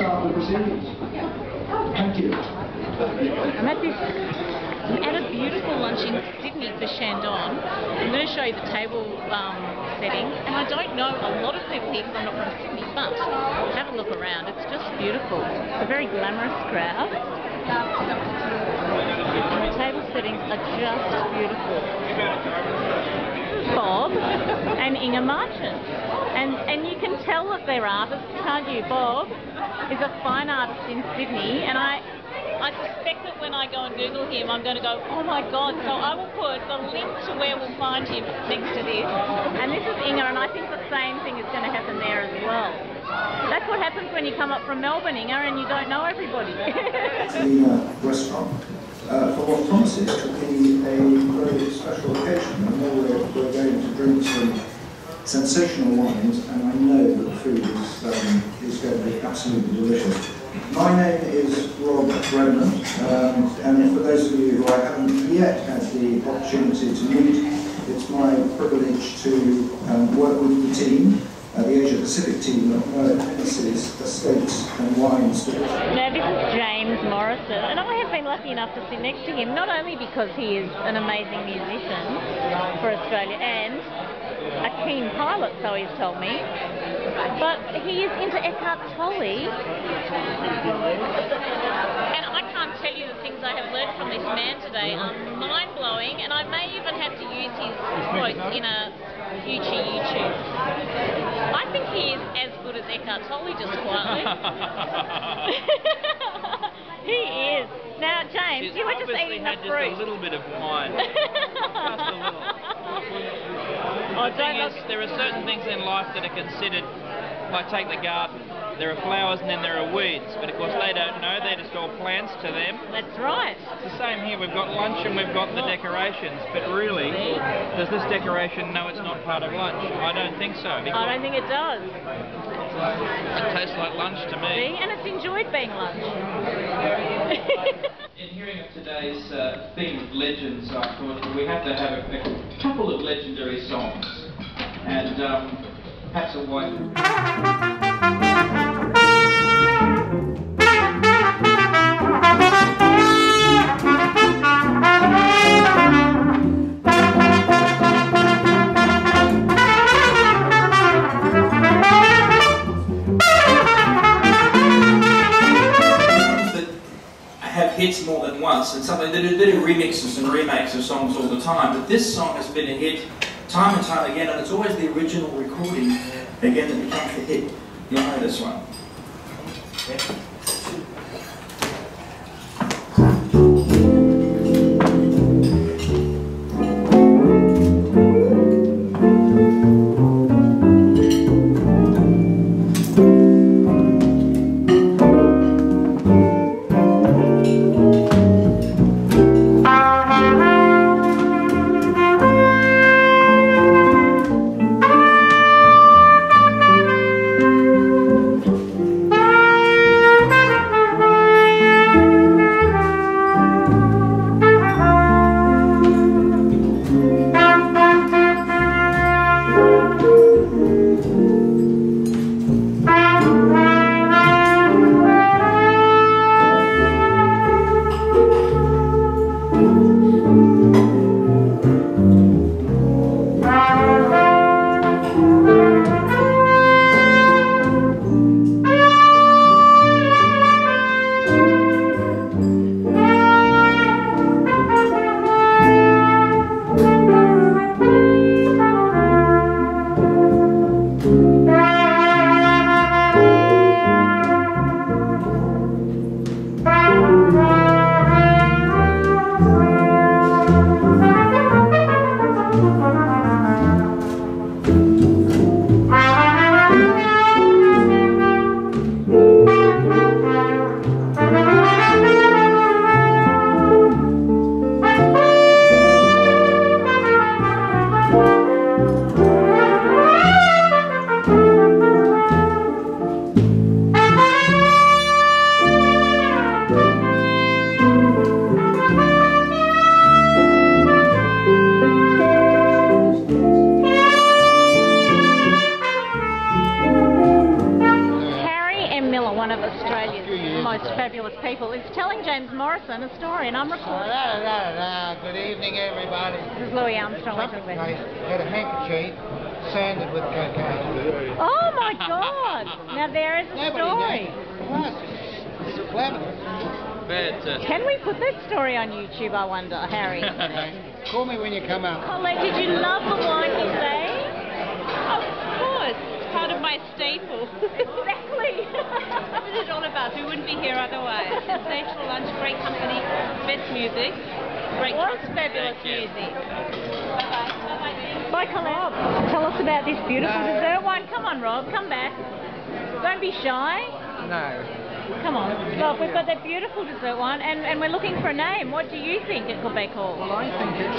start the proceedings. Thank you. I'm at a beautiful lunch in Sydney for Chandon. I'm going to show you the table setting, and I don't know a lot of people here because I'm not from Sydney, but have a look around. It's just beautiful. It's a very glamorous crowd. And the table settings are just beautiful. This is Bob and Inga Marchant. And you can tell that they're artists, can't you? Bob is a fine artist in Sydney, and I suspect that when I go and Google him, I'm going to go, oh my God, so I will put the link to where we'll find him next to this. And this is Inga, and I think the same thing is going to happen there as well. That's what happens when you come up from Melbourne, Inga, and you don't know everybody. Catalina restaurant for what promises to be a very special occasion. I know we're going to drink some sensational wines, and I know that the food is going to be absolutely delicious. My name is Rob Redmond, and for those of you who I haven't yet had the opportunity to meet, it's my privilege to work with the team, the Asia Pacific team of Hennessey's Estates and Wines Division. Now this is James Morrison, and I have been lucky enough to sit next to him, not only because he is an amazing musician for Australia and a keen pilot, so he's told me, but he is into Eckhart Tolle, and I can't tell you the things I have learned from this man today are mind-blowing, and I may even have to use his quotes in a future YouTube. I think he is as good as Eckhart Tolle, just quietly. He is. Now, James, you were just eating the fruit. Just a little bit of wine. Just a little. The thing is, there are certain things in life that are considered, like take the garden. There are flowers and then there are weeds, but of course they don't know, they're just all plants to them. That's right. It's the same here, we've got lunch and we've got the decorations, but really, does this decoration know it's not part of lunch? I don't think so. I don't think it does. It tastes like lunch to me. See? And it's enjoyed being lunch. In hearing of today's theme of legends, I thought we have to have a couple of legendary songs, and perhaps a white... hits more than once, and something they do remixes and remakes of songs all the time, but this song has been a hit time and time again, and it's always the original recording again that becomes the hit. You'll know this one. Okay. of Australia's most fabulous people, is telling James Morrison a story, and I'm recording. Good evening, everybody. This is Louis Armstrong. Trumpet case had a handkerchief sanded with cocaine. Oh my God! Now there is a story. It's clever. Can we put that story on YouTube, I wonder, Harry? Call me when you come out. Collette, did you love the wine you say? Of course, it's part of my staple. Exactly. What is it all about? We wouldn't be here otherwise. Sensational lunch, great company, best music, great fabulous music. Bye-bye. Bye, Collette. Tell us about this beautiful dessert wine. Come on, Rob, come back. Don't be shy. No. Come on. Look, we've got that beautiful dessert wine, and we're looking for a name. What do you think it could be called? Well, I think it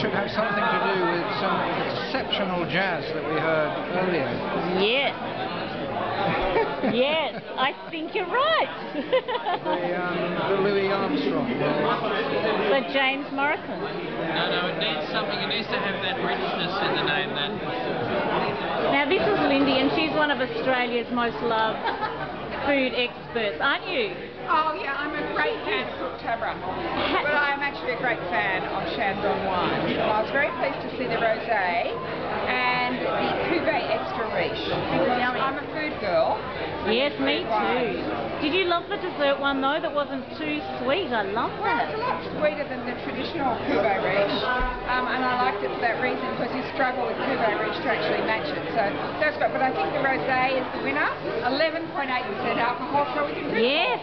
should have something to do with some exceptional jazz that we heard earlier. Yes. Yes, I think you're right. The Louis Armstrong. The James Morrison. No, it needs something. It needs to have that richness in the name. Now this is Lyndey, and she's one of Australia's most loved food experts, aren't you? Oh yeah, I'm a great fan of Cook Tabra, but I'm actually a great fan of Chandon wine. And I was very pleased to see the rosé and the Cuvée Extra Riche, because I'm a food girl. Yes, me too. Did you love the dessert one though, that wasn't too sweet? I love that. Well, it's a lot sweeter than the traditional Cuvée Riche, and I liked it for that reason, because you struggle with Cuvée Riche to actually match it. So that's great, but I think the rosé is the winner. 11.8% alcohol, so we can drink. Yes.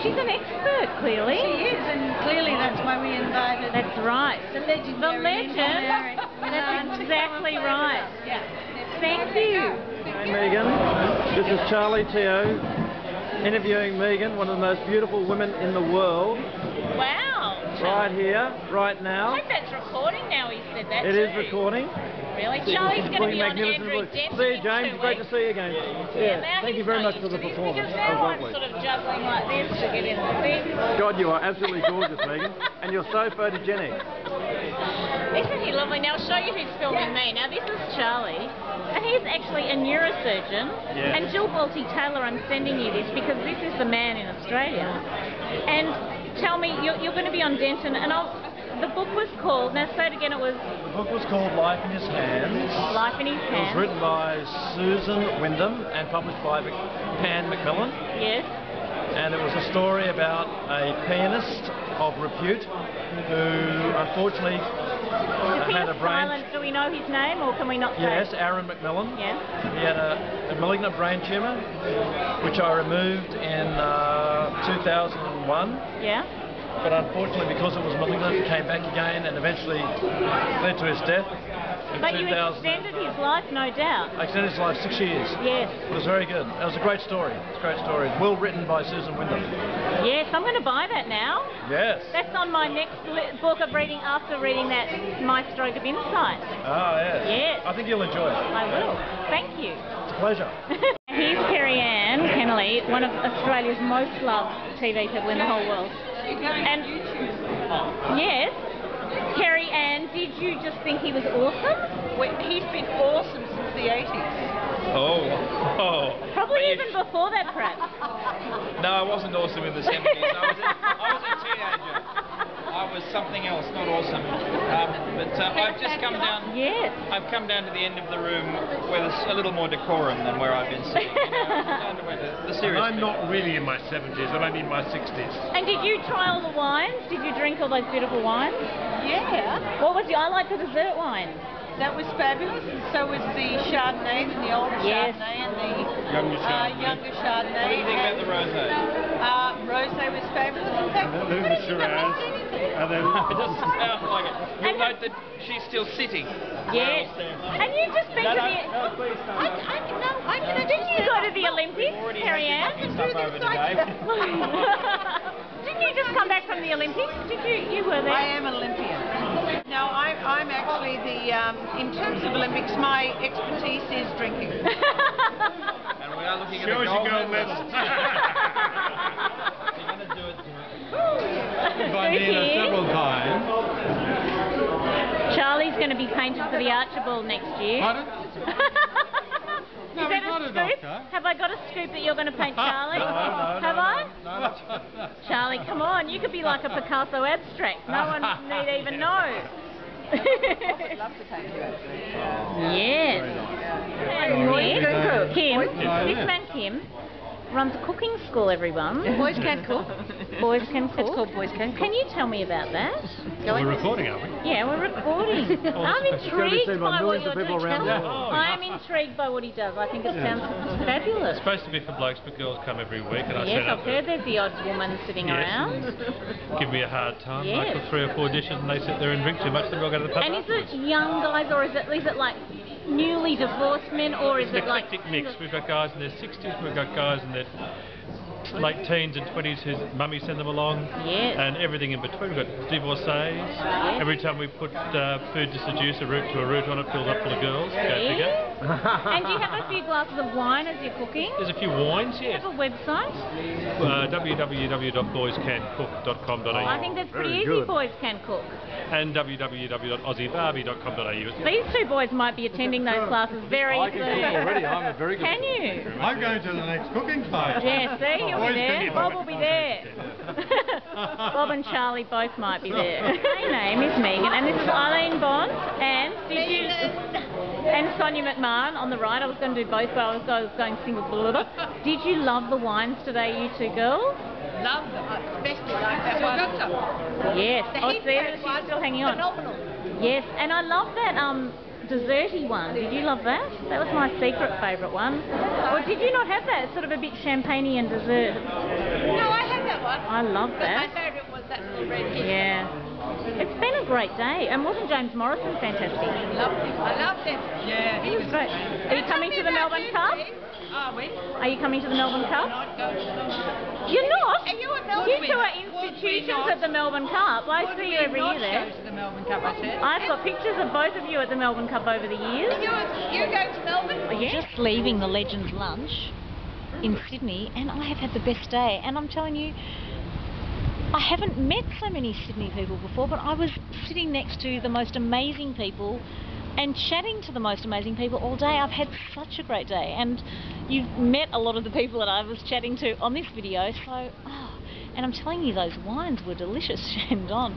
She's an expert, clearly. She is, and clearly that's why we invited. That's right. The legend. The legend. That's exactly right. Yeah. Thank you. Hey Megan, this is Charlie Teo interviewing Megan, one of the most beautiful women in the world. Wow. Right here, right now. I hope that's recording now, he said that It too. is recording. Really? Charlie's going to be on Andrew Denton. See you, James. Great to see you again. Yeah, Thank you very much for the performance. Because now I'm sort of juggling like this to get in the thing. God, you are absolutely gorgeous, Megan. And you're so photogenic. Isn't he lovely? Now I'll show you who's filming me. Now this is Charlie, and he's actually a neurosurgeon. Yeah. And Jill Balti-Taylor, I'm sending you this because this is the man in Australia. And tell me, you're going to be on Denton, and the book was called, now say it again, it was... The book was called Life in His Hands. Life in His Hands. It was written by Susan Wyndham and published by McMahon. Yes. And it was a story about a pianist of repute who unfortunately had a brain... Silent. Do we know his name, or can we not say? Yes, Aaron McMillan. Yeah. He had a malignant brain tumour, which I removed in 2001. Yeah. But unfortunately, because it was malignant, it came back again and eventually led to his death. But you extended his life, no doubt. I extended his life 6 years. Yes. It was very good. It was a great story. It's a great story. Well written by Susan Wyndham. Yes, I'm going to buy that now. Yes. That's on my next book of reading after reading that My Stroke of Insight. Ah, yes. Yes. I think you'll enjoy it. I will. Thank you. It's a pleasure. Here's Kerri-Anne Kennerley, one of Australia's most loved TV people in the whole world. And yes, Kerri-Anne, did you just think he was awesome? Well, he's been awesome since the 80s. Oh. Probably even before that, perhaps. No, I wasn't awesome in the 70s. I was a teenager. I was something else, not awesome. But I've just come down. Yes. I've come down to the end of the room where there's a little more decorum than where I've been sitting. Down to where the serious. I'm not really in my 70s. I'm only in my 60s. And did you try all the wines? Did you drink all those beautiful wines? Yeah. What was I like the dessert wine. That was fabulous, and so was the Chardonnay, and the older Chardonnay, and the younger Chardonnay. What do you think about the rosé? Rosé was fabulous. In fact, then the Shiraz, and then... It doesn't sound like it. You'll note that she's still sitting. Yes. And you've just been to the... Didn't you go to the Olympics, Kerri-Anne? Didn't you just come back from the Olympics? You were there? I am an Olympian. No, I'm actually in terms of Olympics, my expertise is drinking. And we are looking at the gold medal. You're going to do it. By Nina several times. Charlie's going to be painted for the Archibald next year. Pardon? No, he's not at scoop? Have I got a scoop that you're going to paint Charlie? No, Have I? No. Charlie, come on. You could be like a Picasso abstract. No one need even know. I would love to paint you actually. Yes. And Kim, this man Kim, runs a cooking school, everyone. Boys can cook. Boys can cook. It's called Boys Can Cook. Can you tell me about that? We're recording, aren't we? Yeah, we're recording. I'm intrigued by what you're doing. I'm intrigued by what he does. I think it sounds fabulous. It's supposed to be for blokes, but girls come every week. And I Yes, set I've up heard there's the odd woman sitting around. give me a hard time. Yes. I cook 3 or 4 dishes and they sit there and drink too much, then we'll go to the pub And is afterwards. it young guys, or is it like newly divorced men, or is It's an it like... eclectic mix. We've got guys in their 60s, we've got guys in their late teens and 20s whose mummies send them along, and everything in between. We've got divorcees. Every time we put food to seduce a root to a root on it, fills up full of girls. Go figure. And do you have a few glasses of wine as you're cooking? There's a few wines, Do you yes. have a website? www.boyscancook.com.au. I think that's pretty easy, Boys Can Cook. And www.aussiebarbie.com.au. These two boys might be attending those classes very soon. already. I'm a very good Can you? I'm going to the next cooking class. Yeah, see, he'll be there. Bob will be there. Bob and Charlie both might be there. My name is Megan, and this is Eileen Bond, and and Sonia McMahon on the right. I was going to do both, but I was going single. Did you love the wines today, you two girls? Love them, especially like that one. Yes. The Oh, heat see, pad she's one, still hanging on. phenomenal. Yes, and I love that desserty one. Did you love that? That was my secret favourite one. Or did you not have that? It's sort of a bit champagne and dessert. No, I had that one. I love But that. my favourite was that little red kid. Yeah. It's been a great day. And wasn't James Morrison fantastic? Lovely. I loved him. Yeah, He was great. Are you coming to the Melbourne Cup? Are we? Are you coming to the Melbourne Cup? Not going to Melbourne. You're not? Are you a Melbourne? You two are institutions at the Melbourne Cup. I see you every year there. Go to the Melbourne Cup, I said. I've got pictures of both of you at the Melbourne Cup over the years. You're going to Melbourne? Yes. Just leaving the Legends Lunch in Sydney, and I have had the best day. And I'm telling you, I haven't met so many Sydney people before, but I was sitting next to the most amazing people and chatting to the most amazing people all day. I've had such a great day, and you've met a lot of the people that I was chatting to on this video, so, and I'm telling you, those wines were delicious, Chandon.